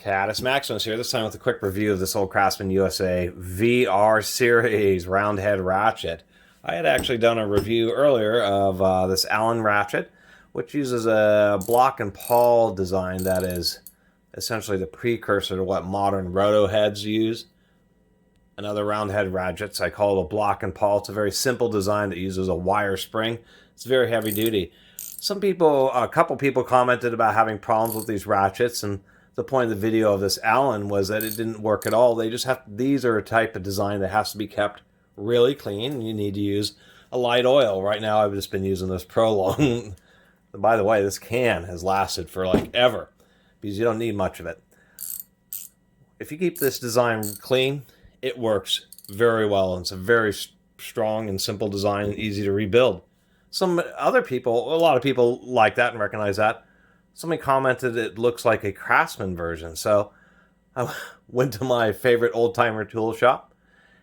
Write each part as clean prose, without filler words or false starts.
Caddis Maximus here, this time with a quick review of this old Craftsman USA VR Series round head ratchet. I had actually done a review earlier of this Allen ratchet, which uses a block and pawl design that is essentially the precursor to what modern roto heads use. Another round head ratchets, I call it a block and pawl. It's a very simple design that uses a wire spring. It's very heavy duty. A couple people commented about having problems with these ratchets, and the point of the video of this Allen was that it didn't work at all. These are a type of design that has to be kept really clean. You need to use a light oil. Right now I've just been using this Prolong. By the way, this can has lasted for like ever because you don't need much of it. If you keep this design clean, it works very well. It's a very strong and simple design and easy to rebuild. A lot of people like that and recognize that. Somebody commented it looks like a Craftsman version, so I went to my favorite old-timer tool shop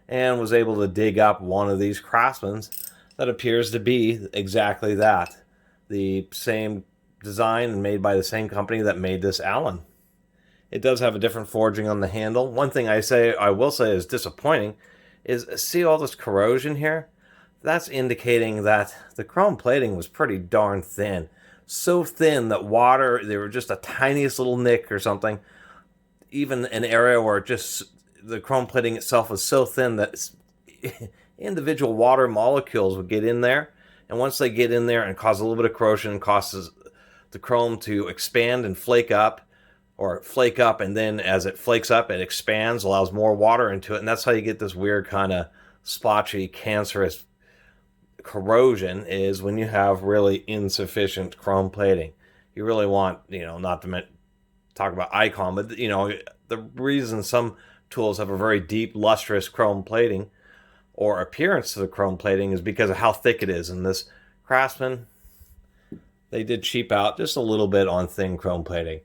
and was able to dig up one of these Craftsmans that appears to be exactly that. The same design and made by the same company that made this Allen. It does have a different forging on the handle. One thing I will say is disappointing is, see all this corrosion here? That's indicating that the chrome plating was pretty darn thin. So thin that there were just a tiniest little nick or something, even an area where the chrome plating itself was so thin that individual water molecules would get in there, and once they get in there and cause a little bit of corrosion, causes the chrome to expand and flake up, and then as it flakes up, it expands, allows more water into it, and that's how you get this weird kind of splotchy, cancerous corrosion, is when you have really insufficient chrome plating. You really want, not to talk about icon, but the reason some tools have a very deep, lustrous chrome plating or appearance to the chrome plating is because of how thick it is. And this Craftsman, they did cheap out just a little bit on thin chrome plating.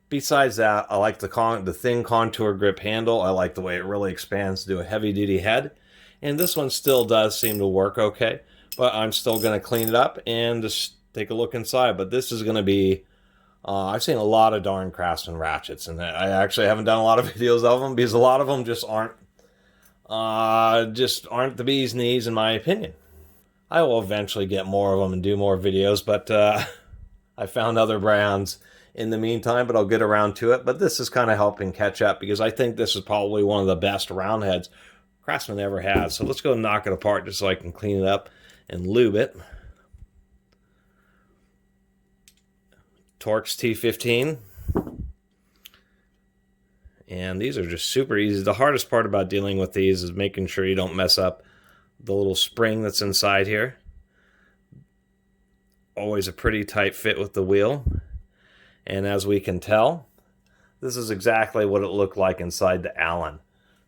Besides that, I like the thin contour grip handle. I like the way it really expands to do a heavy duty head. And this one still does seem to work okay. But I'm still going to clean it up and just take a look inside. But this is going to be, I've seen a lot of darn Craftsman ratchets, and I actually haven't done a lot of videos of them because a lot of them just aren't the bee's knees in my opinion. I will eventually get more of them and do more videos, but I found other brands in the meantime, but I'll get around to it. But this is kind of helping catch up because I think this is probably one of the best round heads Craftsman ever has. So let's go knock it apart just so I can clean it up and lube it. Torx T15. And these are just super easy. The hardest part about dealing with these is making sure you don't mess up the little spring that's inside here. Always a pretty tight fit with the wheel. And as we can tell, this is exactly what it looked like inside the Allen.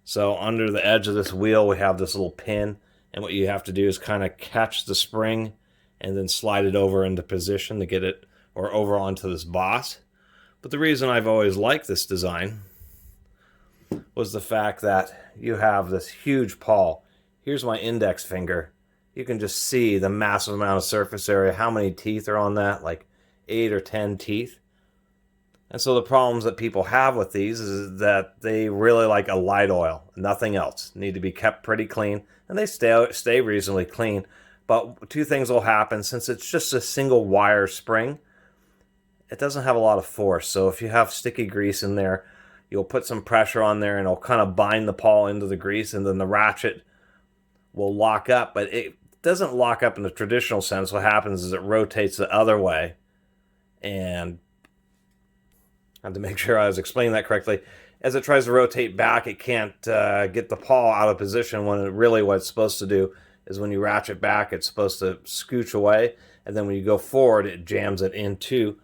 So under the edge of this wheel, we have this little pin. And what you have to do is kind of catch the spring and then slide it over into position to get it, or over onto this boss. But the reason I've always liked this design was the fact that you have this huge pawl. Here's my index finger. You can just see the massive amount of surface area, how many teeth are on that, like 8 or 10 teeth. And so the problems that people have with these is that they really like a light oil, nothing else. Need to be kept pretty clean, and they stay reasonably clean. But two things will happen. Since it's just a single wire spring, it doesn't have a lot of force. So if you have sticky grease in there, you'll put some pressure on there and it'll kind of bind the pawl into the grease, and then the ratchet will lock up. But it doesn't lock up in the traditional sense. What happens is it rotates the other way, and I had to make sure I was explaining that correctly. As it tries to rotate back, it can't get the pawl out of position when what it's supposed to do is when you ratchet back, it's supposed to scooch away. And then when you go forward, it jams it into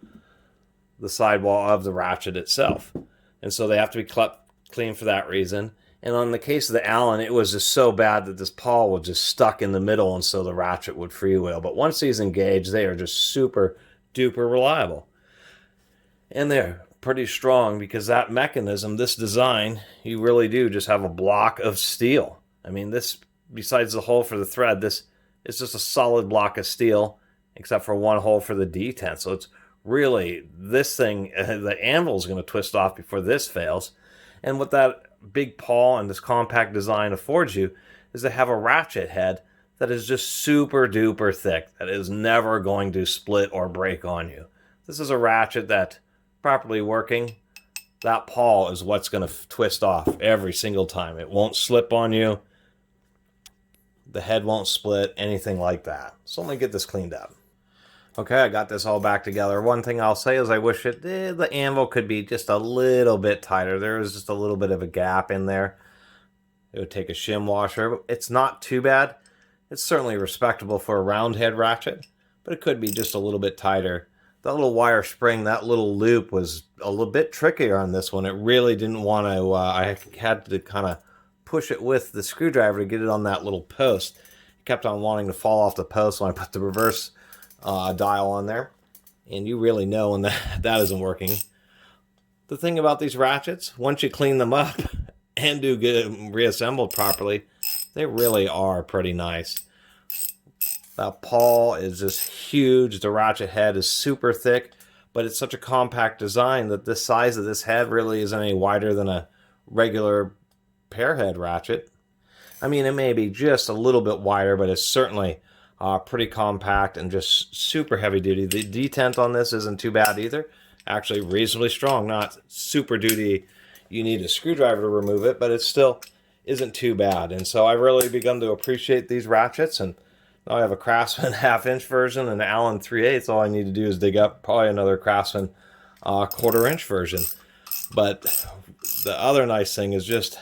the sidewall of the ratchet itself. And so they have to be clean for that reason. And on the case of the Allen, it was just so bad that this pawl was just stuck in the middle, and so the ratchet would freewheel. But once these engage, they are just super duper reliable. And they're pretty strong because that mechanism, this design, you really do just have a block of steel. I mean, this, besides the hole for the thread, this is just a solid block of steel, except for one hole for the detent. So it's really, this thing, the anvil is going to twist off before this fails. And what that big paw and this compact design affords you is to have a ratchet head that is just super duper thick, that is never going to split or break on you. This is a ratchet that, properly working, that paw is what's going to twist off every single time. It won't slip on you. The head won't split, anything like that. So let me get this cleaned up. Okay, I got this all back together. One thing I'll say is I wish the anvil could be just a little bit tighter. There is just a little bit of a gap in there. It would take a shim washer. It's not too bad. It's certainly respectable for a round head ratchet, but it could be just a little bit tighter. That little wire spring, that little loop was a little bit trickier on this one. It really didn't want to, I had to kind of push it with the screwdriver to get it on that little post. It kept on wanting to fall off the post when I put the reverse dial on there. And you really know when that isn't working. The thing about these ratchets, once you clean them up and do get them reassembled properly, they really are pretty nice. That paw is just huge. The ratchet head is super thick, but it's such a compact design that the size of this head really isn't any wider than a regular pear head ratchet. I mean, it may be just a little bit wider, but it's certainly pretty compact and just super heavy duty. The detent on this isn't too bad either. Actually reasonably strong, not super duty. You need a screwdriver to remove it, but it still isn't too bad. And so I've really begun to appreciate these ratchets, and now I have a Craftsman 1/2-inch version and an Allen 3/8. All I need to do is dig up probably another Craftsman 1/4-inch version. But the other nice thing is just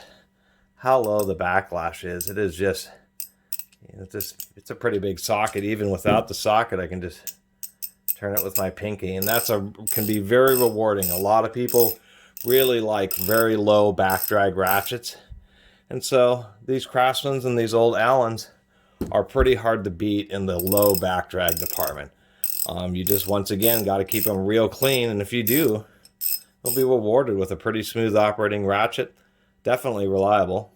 how low the backlash is. It is just, it's a pretty big socket. Even without the socket, I can just turn it with my pinky, and can be very rewarding. A lot of people really like very low back drag ratchets, and so these Craftsmans and these old Allens are pretty hard to beat in the low back drag department. You just, once again, got to keep them real clean, and if you do, you'll be rewarded with a pretty smooth operating ratchet. Definitely reliable,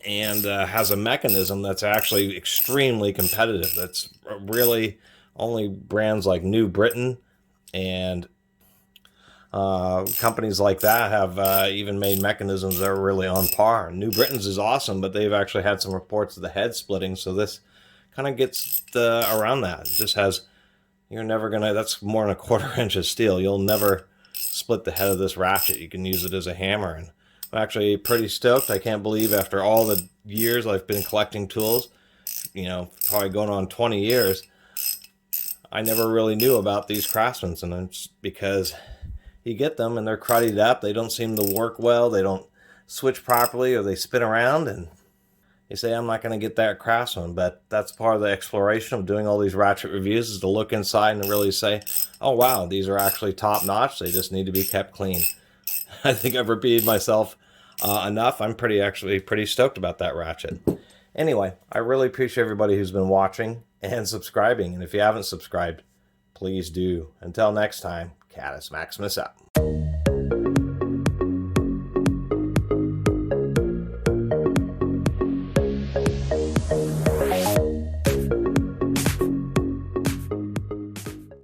and has a mechanism that's actually extremely competitive. That's really only brands like New Britain and companies like that have even made mechanisms that are really on par. New Britain's is awesome, but they've actually had some reports of the head splitting, so this kind of gets around that. It just has, you're never gonna, that's more than 1/4 inch of steel. You'll never split the head of this ratchet. You can use it as a hammer, and I'm actually pretty stoked. I can't believe after all the years I've been collecting tools, probably going on 20 years, I never really knew about these Craftsmans, and it's because you get them and they're cruddied up. They don't seem to work well. They don't switch properly, or they spin around, and you say, I'm not going to get that Craftsman. But that's part of the exploration of doing all these ratchet reviews, is to look inside and really say, oh wow, these are actually top notch. They just need to be kept clean. I think I've repeated myself enough. I'm actually pretty stoked about that ratchet. Anyway, I really appreciate everybody who's been watching and subscribing. And if you haven't subscribed, please do. Until next time, Catus Maximus out.